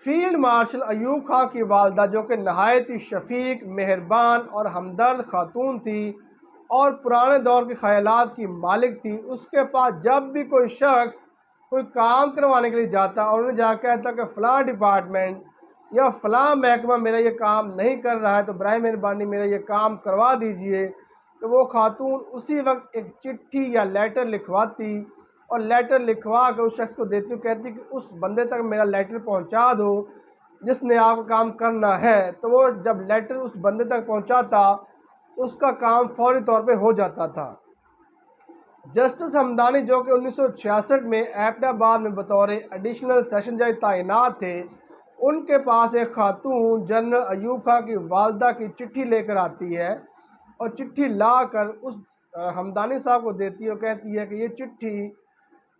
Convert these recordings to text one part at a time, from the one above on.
Field marshal Ayub Khan کی والدہ جو کہ نہایت ہی شفیق، مہربان اور ہمدرد خاتون تھی اور پرانے دور کے خیالات کی مالک تھی، اس کے پاس جب بھی کوئی شخص کوئی کام کروانے کے لیے جاتا اور انہیں جا کہتا کہ فلاں ڈپارٹمنٹ یا فلاں محکمہ میرا یہ کام نہیں کر رہا ہے تو برائے مہربانی میرا یہ کام کروا دیجئے، تو وہ خاتون اسی وقت ایک چٹھی یا لیٹر لکھواتی اور لیٹر لکھوا کے اس شخص کو دیتی، کہتی کہ اس بندے تک میرا لیٹر پہنچا دو جس نے آپ کا کام کرنا ہے۔ تو وہ جب لیٹر اس بندے تک پہنچاتا تو اس کا کام فوری طور پہ ہو جاتا تھا۔ جسٹس ہمدانی جو کہ 1966 میں ایبٹ آباد میں بطور ایڈیشنل سیشن جج تعینات تھے، ان کے پاس ایک خاتون جنرل ایوب خان کی والدہ کی چٹھی لے کر آتی ہے اور چٹھی لا کر اس ہمدانی صاحب کو دیتی ہے اور کہتی ہے کہ یہ چٹھی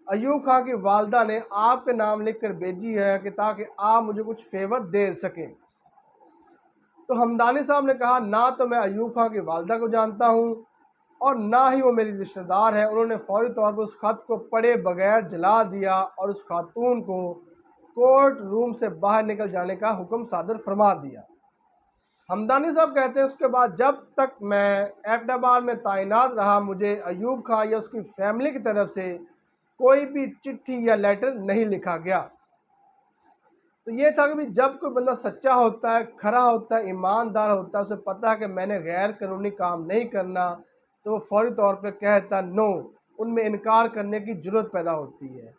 ایوب خان کی والدہ نے آپ کے نام لکھ کر بھیجی ہے کہ تاکہ آپ مجھے کچھ فیور دے سکیں۔ تو ہمدانی صاحب نے کہا نہ تو میں ایوب خان کی والدہ کو جانتا ہوں اور نہ ہی وہ میری رشتہ دار ہے۔ انہوں نے فوری طور پر اس خط کو پڑھے بغیر جلا دیا اور اس خاتون کو کورٹ روم سے باہر نکل جانے کا حکم صادر فرما دیا۔ ہمدانی صاحب کہتے ہیں اس کے بعد جب تک میں ایبٹ آباد میں تعینات رہا مجھے ایوب خان یا اس کی فیملی کی طرف سے کوئی بھی چٹھی یا لیٹر نہیں لکھا گیا۔ تو یہ تھا کہ جب کوئی بندہ سچا ہوتا ہے، کھرا ہوتا ہے، ایماندار ہوتا ہے، اسے پتہ ہے کہ میں نے غیر قانونی کام نہیں کرنا، تو وہ فوری طور پہ کہتا نو، ان میں انکار کرنے کی جرت پیدا ہوتی ہے۔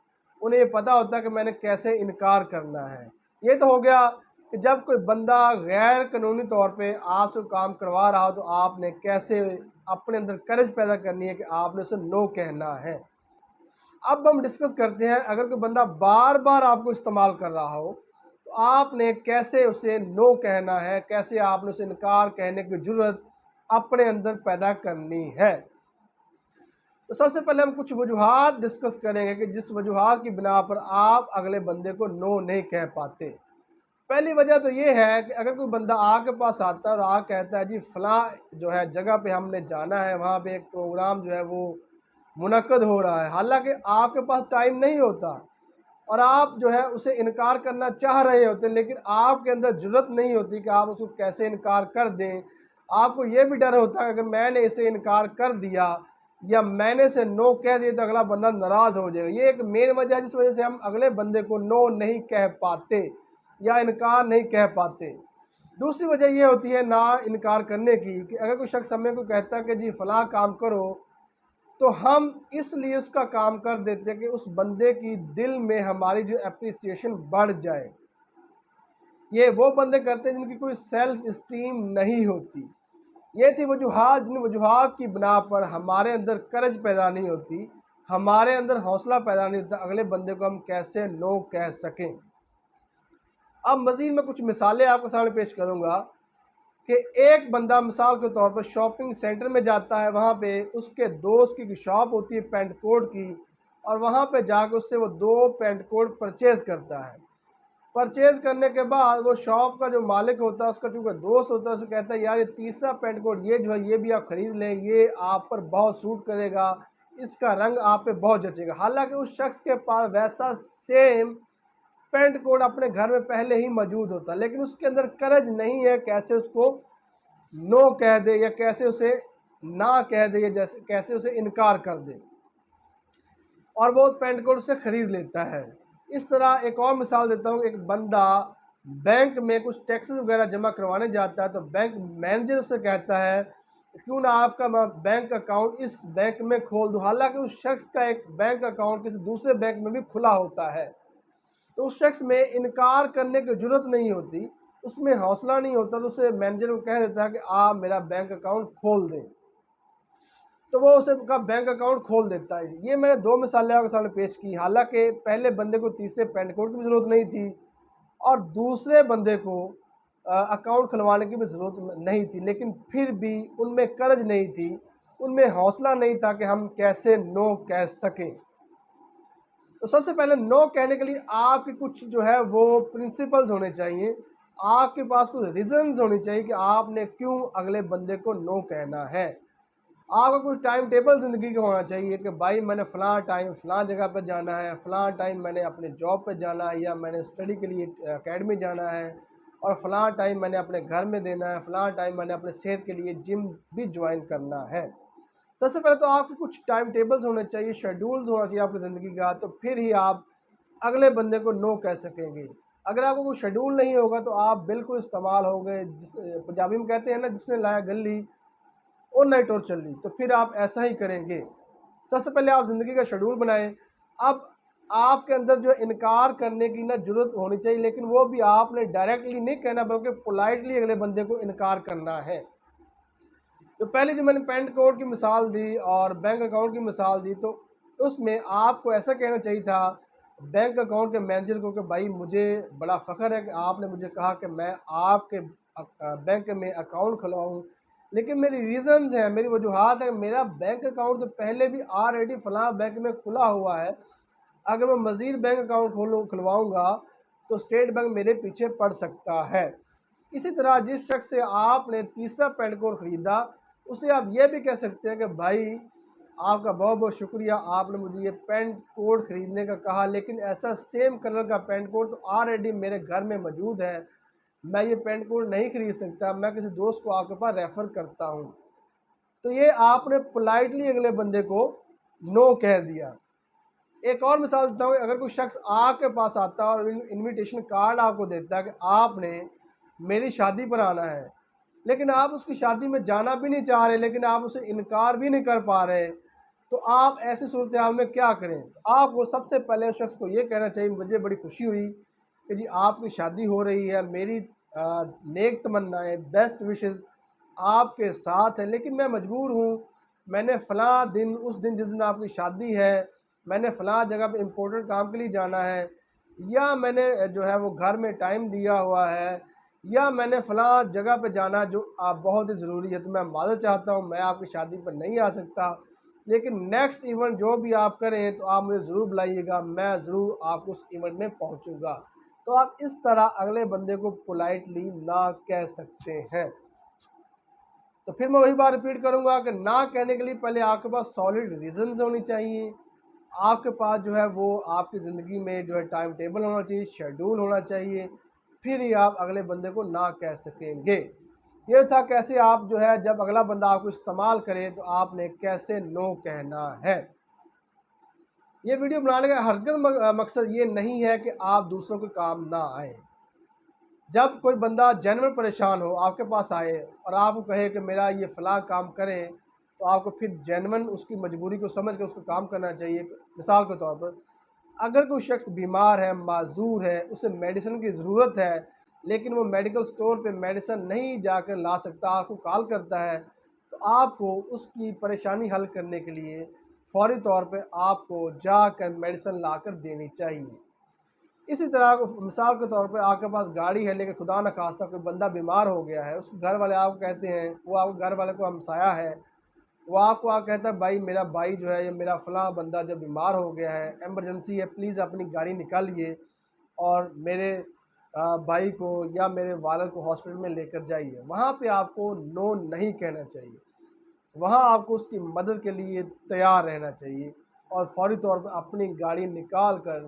انہیں یہ پتہ ہوتا ہے کہ میں نے کیسے انکار کرنا ہے۔ یہ تو ہو گیا کہ جب کوئی بندہ غیر قانونی طور پہ آپ سے کام کروا رہا ہو تو آپ نے کیسے اپنے اندر کرج پیدا کرنی ہے کہ آپ نے اسے نو کہنا ہے۔ اب ہم ڈسکس کرتے ہیں اگر کوئی بندہ بار بار آپ کو استعمال کر رہا ہو تو آپ نے کیسے اسے نو کہنا ہے، کیسے آپ نے اسے انکار کہنے کی جرت اپنے اندر پیدا کرنی ہے۔ تو سب سے پہلے ہم کچھ وجوہات ڈسکس کریں گے کہ جس وجوہات کی بنا پر آپ اگلے بندے کو نو نہیں کہہ پاتے۔ پہلی وجہ تو یہ ہے کہ اگر کوئی بندہ آپ کے پاس آتا ہے اور آپ کہتا ہے جی فلاں جو ہے جگہ پہ ہم نے جانا ہے، وہاں پہ ایک پروگرام جو ہے وہ منعقد ہو رہا ہے، حالانکہ آپ کے پاس ٹائم نہیں ہوتا اور آپ جو ہے اسے انکار کرنا چاہ رہے ہوتے لیکن آپ کے اندر جرت نہیں ہوتی کہ آپ اس کو کیسے انکار کر دیں۔ آپ کو یہ بھی ڈر ہوتا ہے کہ اگر میں نے اسے انکار کر دیا یا میں نے اسے نو کہہ دیا تو اگلا بندہ ناراض ہو جائے گا۔ یہ ایک مین وجہ ہے جس وجہ سے ہم اگلے بندے کو نو نہیں کہہ پاتے یا انکار نہیں کہہ پاتے۔ دوسری وجہ یہ ہوتی ہے نہ انکار کرنے کی کہ اگر کوئی شخص ہمیں کو کہتا ہے کہ جی فلاں کام کرو تو ہم اس لیے اس کا کام کر دیتے ہیں کہ اس بندے کی دل میں ہماری جو اپریسیشن بڑھ جائے۔ یہ وہ بندے کرتے ہیں جن کی کوئی سیلف اسٹیم نہیں ہوتی۔ یہ تھی وجوہات جن وجوہات کی بنا پر ہمارے اندر کرج پیدا نہیں ہوتی، ہمارے اندر حوصلہ پیدا نہیں ہوتا اگلے بندے کو ہم کیسے نو کہہ سکیں۔ اب مزید میں کچھ مثالیں آپ کے سامنے پیش کروں گا کہ ایک بندہ مثال کے طور پر شاپنگ سینٹر میں جاتا ہے، وہاں پہ اس کے دوست کی شاپ ہوتی ہے پینٹ کوٹ کی اور وہاں پہ جا کے اس سے وہ 2 پینٹ کوٹ پرچیز کرتا ہے۔ پرچیز کرنے کے بعد وہ شاپ کا جو مالک ہوتا ہے اس کا چونکہ دوست ہوتا ہے اسے کہتا ہے یار یہ تیسرا پینٹ کوٹ یہ جو ہے یہ بھی آپ خرید لیں، یہ آپ پر بہت سوٹ کرے گا، اس کا رنگ آپ پہ بہت جچے گا۔ حالانکہ اس شخص کے پاس ویسا سیم پینٹ کوٹ اپنے گھر میں پہلے ہی موجود ہوتا ہے لیکن اس کے اندر کرج نہیں ہے کیسے اس کو نو کہہ دے یا کیسے اسے نہ کہہ دے یا کیسے اسے انکار کر دے، اور وہ پینٹ کوٹ سے خرید لیتا ہے۔ اس طرح ایک اور مثال دیتا ہوں، ایک بندہ بینک میں کچھ ٹیکسز وغیرہ جمع کروانے جاتا ہے تو بینک مینیجر اس سے کہتا ہے کیوں نہ آپ کا بینک اکاؤنٹ اس بینک میں کھول دو، حالانکہ اس شخص کا ایک بینک اکاؤنٹ کسی دوسرے بینک میں بھی کھلا ہوتا ہے۔ تو اس شخص میں انکار کرنے کی جرت نہیں ہوتی، اس میں حوصلہ نہیں ہوتا، تو اسے مینیجر کو کہہ دیتا ہے کہ آپ میرا بینک اکاؤنٹ کھول دیں، تو وہ اسے کا بینک اکاؤنٹ کھول دیتا ہے۔ یہ میں نے 2 مثالیں آپ کے سامنے پیش کی، حالانکہ پہلے بندے کو تیسرے پینٹ کوٹ کی بھی ضرورت نہیں تھی اور دوسرے بندے کو اکاؤنٹ کھلوانے کی بھی ضرورت نہیں تھی، لیکن پھر بھی ان میں کرج نہیں تھی، ان میں حوصلہ نہیں تھا کہ ہم کیسے نو کہہ سکیں۔ تو سب سے پہلے نو کہنے کے لیے آپ کی کچھ جو ہے وہ پرنسپلز ہونے چاہیے، آپ کے پاس کچھ ریزنز ہونے چاہیے کہ آپ نے کیوں اگلے بندے کو نو کہنا ہے۔ آپ کا کوئی ٹائم ٹیبل زندگی کا ہونا چاہیے کہ بھائی میں نے فلاں ٹائم فلاں جگہ پہ جانا ہے، فلاں ٹائم میں نے اپنے جاب پہ جانا ہے یا میں نے اسٹڈی کے لیے اکیڈمی جانا ہے، اور فلاں ٹائم میں نے اپنے گھر میں دینا ہے، فلاں ٹائم میں نے اپنے صحت کے لیے جم بھی جوائن کرنا ہے۔ سب سے پہلے تو آپ کے کچھ ٹائم ٹیبلز ہونے چاہیے، شیڈولز ہونا چاہیے آپ کی زندگی کا، تو پھر ہی آپ اگلے بندے کو نو کہہ سکیں گے۔ اگر آپ کو کوئی شیڈول نہیں ہوگا تو آپ بالکل استعمال ہو گئے، پنجابی میں کہتے ہیں نا، جس نے لایا گلی اور نئی ٹور چل لی، تو پھر آپ ایسا ہی کریں گے۔ سب سے پہلے آپ زندگی کا شیڈول بنائیں۔ اب آپ کے اندر جو انکار کرنے کی نہ ضرورت ہونی چاہیے، لیکن وہ بھی آپ نے ڈائریکٹلی نہیں کہنا بلکہ پولائٹلی اگلے بندے کو انکار کرنا ہے۔ تو پہلے جو میں نے پین کوڈ کی مثال دی اور بینک اکاؤنٹ کی مثال دی، تو اس میں آپ کو ایسا کہنا چاہیے تھا بینک اکاؤنٹ کے مینیجر کو کہ بھائی مجھے بڑا فخر ہے کہ آپ نے مجھے کہا کہ میں آپ کے بینک میں اکاؤنٹ کھلاؤں، لیکن میری ریزنز ہیں، میری وجوہات ہیں، میرا بینک اکاؤنٹ تو پہلے بھی آلریڈی فلاں بینک میں کھلا ہوا ہے، اگر میں مزید بینک اکاؤنٹ کھلواؤں گا تو اسٹیٹ بینک میرے پیچھے پڑ سکتا ہے۔ اسی طرح جس شخص سے آپ نے تیسرا پین کوڈ خریدا، اسے آپ یہ بھی کہہ سکتے ہیں کہ بھائی آپ کا بہت بہت شکریہ، آپ نے مجھے یہ پین کوڈ خریدنے کا کہا، لیکن ایسا سیم کلر کا پین کوڈ تو آلریڈی میرے گھر میں موجود ہے، میں یہ پین کوڈ نہیں خرید سکتا، میں کسی دوست کو آپ کے پاس ریفر کرتا ہوں۔ تو یہ آپ نے پولائٹلی اگلے بندے کو نو کہہ دیا۔ ایک اور مثال دیتا ہوں، اگر کوئی شخص آپ کے پاس آتا ہے اور انویٹیشن کارڈ آپ کو دیتا ہے کہ آپ نے میری شادی پر آنا ہے، لیکن آپ اس کی شادی میں جانا بھی نہیں چاہ رہے، لیکن آپ اسے انکار بھی نہیں کر پا رہے، تو آپ ایسی صورتحال میں کیا کریں؟ تو آپ کو سب سے پہلے اس شخص کو یہ کہنا چاہیے، مجھے بڑی خوشی ہوئی کہ جی آپ کی شادی ہو رہی ہے، میری نیک تمنائیں، بیسٹ وشز آپ کے ساتھ ہیں، لیکن میں مجبور ہوں، میں نے فلاں دن، اس دن جس دن آپ کی شادی ہے، میں نے فلاں جگہ پہ امپورٹنٹ کام کے لیے جانا ہے، یا میں نے جو ہے وہ گھر میں ٹائم دیا ہوا ہے، یا میں نے فلاں جگہ پہ جانا جو آپ بہت ہی ضروری ہے، تو میں معذرت چاہتا ہوں، میں آپ کی شادی پر نہیں آ سکتا، لیکن نیکسٹ ایونٹ جو بھی آپ کریں تو آپ مجھے ضرور بلائیے گا، میں ضرور آپ اس ایونٹ میں پہنچوں گا۔ تو آپ اس طرح اگلے بندے کو پولائٹلی نہ کہہ سکتے ہیں۔ تو پھر میں وہی بات ریپیٹ کروں گا کہ نہ کہنے کے لیے پہلے آپ کے پاس سالڈ ریزنز ہونی چاہیے، آپ کے پاس جو ہے وہ آپ کی زندگی میں جو ہے ٹائم ٹیبل ہونا چاہیے، شیڈول ہونا چاہیے، پھر ہی آپ اگلے بندے کو نہ کہہ سکیں گے۔ یہ تھا کیسے آپ جو ہے جب اگلا بندہ آپ کو استعمال کرے تو آپ نے کیسے نو کہنا ہے۔ یہ ویڈیو بنانے کا ہرگز مقصد یہ نہیں ہے کہ آپ دوسروں کے کام نہ آئیں۔ جب کوئی بندہ جینوئن پریشان ہو آپ کے پاس آئے اور آپ کو کہے کہ میرا یہ فلاں کام کریں، تو آپ کو پھر جینوئن اس کی مجبوری کو سمجھ کے اس کو کام کرنا چاہیے۔ مثال کے طور پر اگر کوئی شخص بیمار ہے، معذور ہے، اسے میڈیسن کی ضرورت ہے، لیکن وہ میڈیکل سٹور پہ میڈیسن نہیں جا کر لا سکتا، آپ کو کال کرتا ہے، تو آپ کو اس کی پریشانی حل کرنے کے لیے فوری طور پہ آپ کو جا کر میڈیسن لا کر دینی چاہیے۔ اسی طرح مثال کے طور پہ آپ کے پاس گاڑی ہے، لیکن خدا نخواستہ کوئی بندہ بیمار ہو گیا ہے، اس کے گھر والے آپ کو کہتے ہیں، وہ آپ کے گھر والے کو ہمسایہ ہے، وہ آپ کو کہتا ہے بھائی میرا بھائی جو ہے، یہ میرا فلاں بندہ جو بیمار ہو گیا ہے، ایمرجنسی ہے، پلیز اپنی گاڑی نکالیے اور میرے بھائی کو یا میرے والد کو ہاسپٹل میں لے کر جائیے۔ وہاں پہ آپ کو نو نہیں کہنا چاہیے، وہاں آپ کو اس کی مدد کے لیے تیار رہنا چاہیے اور فوری طور پر اپنی گاڑی نکال کر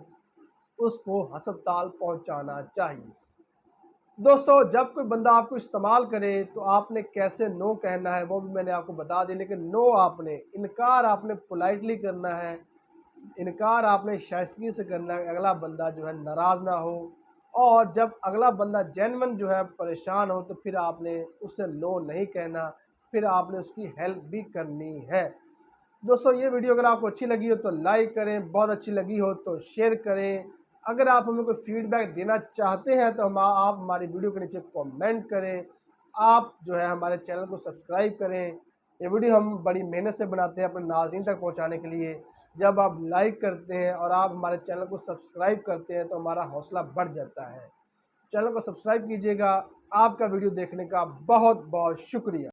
اس کو ہسپتال پہنچانا چاہیے۔ دوستو جب کوئی بندہ آپ کو استعمال کرے تو آپ نے کیسے نو کہنا ہے وہ بھی میں نے آپ کو بتا دی، لیکن نو آپ نے، انکار آپ نے پولائٹلی کرنا ہے، انکار آپ نے شائستگی سے کرنا ہے، اگلا بندہ جو ہے ناراض نہ ہو، اور جب اگلا بندہ جینوئن جو ہے پریشان ہو تو پھر آپ نے اس سے نو نہیں کہنا، پھر آپ نے اس کی ہیلپ بھی کرنی ہے۔ دوستو یہ ویڈیو اگر آپ کو اچھی لگی ہو تو لائک کریں، بہت اچھی لگی ہو تو شیئر کریں، اگر آپ ہمیں کوئی فیڈ بیک دینا چاہتے ہیں تو آپ ہماری ویڈیو کے نیچے کامنٹ کریں، آپ جو ہے ہمارے چینل کو سبسکرائب کریں۔ یہ ویڈیو ہم بڑی محنت سے بناتے ہیں اپنے ناظرین تک پہنچانے کے لیے، جب آپ لائک کرتے ہیں اور آپ ہمارے چینل کو سبسکرائب کرتے ہیں تو ہمارا حوصلہ بڑھ جاتا ہے۔ چینل کو سبسکرائب کیجیے گا۔ آپ کا ویڈیو دیکھنے کا بہت بہت شکریہ۔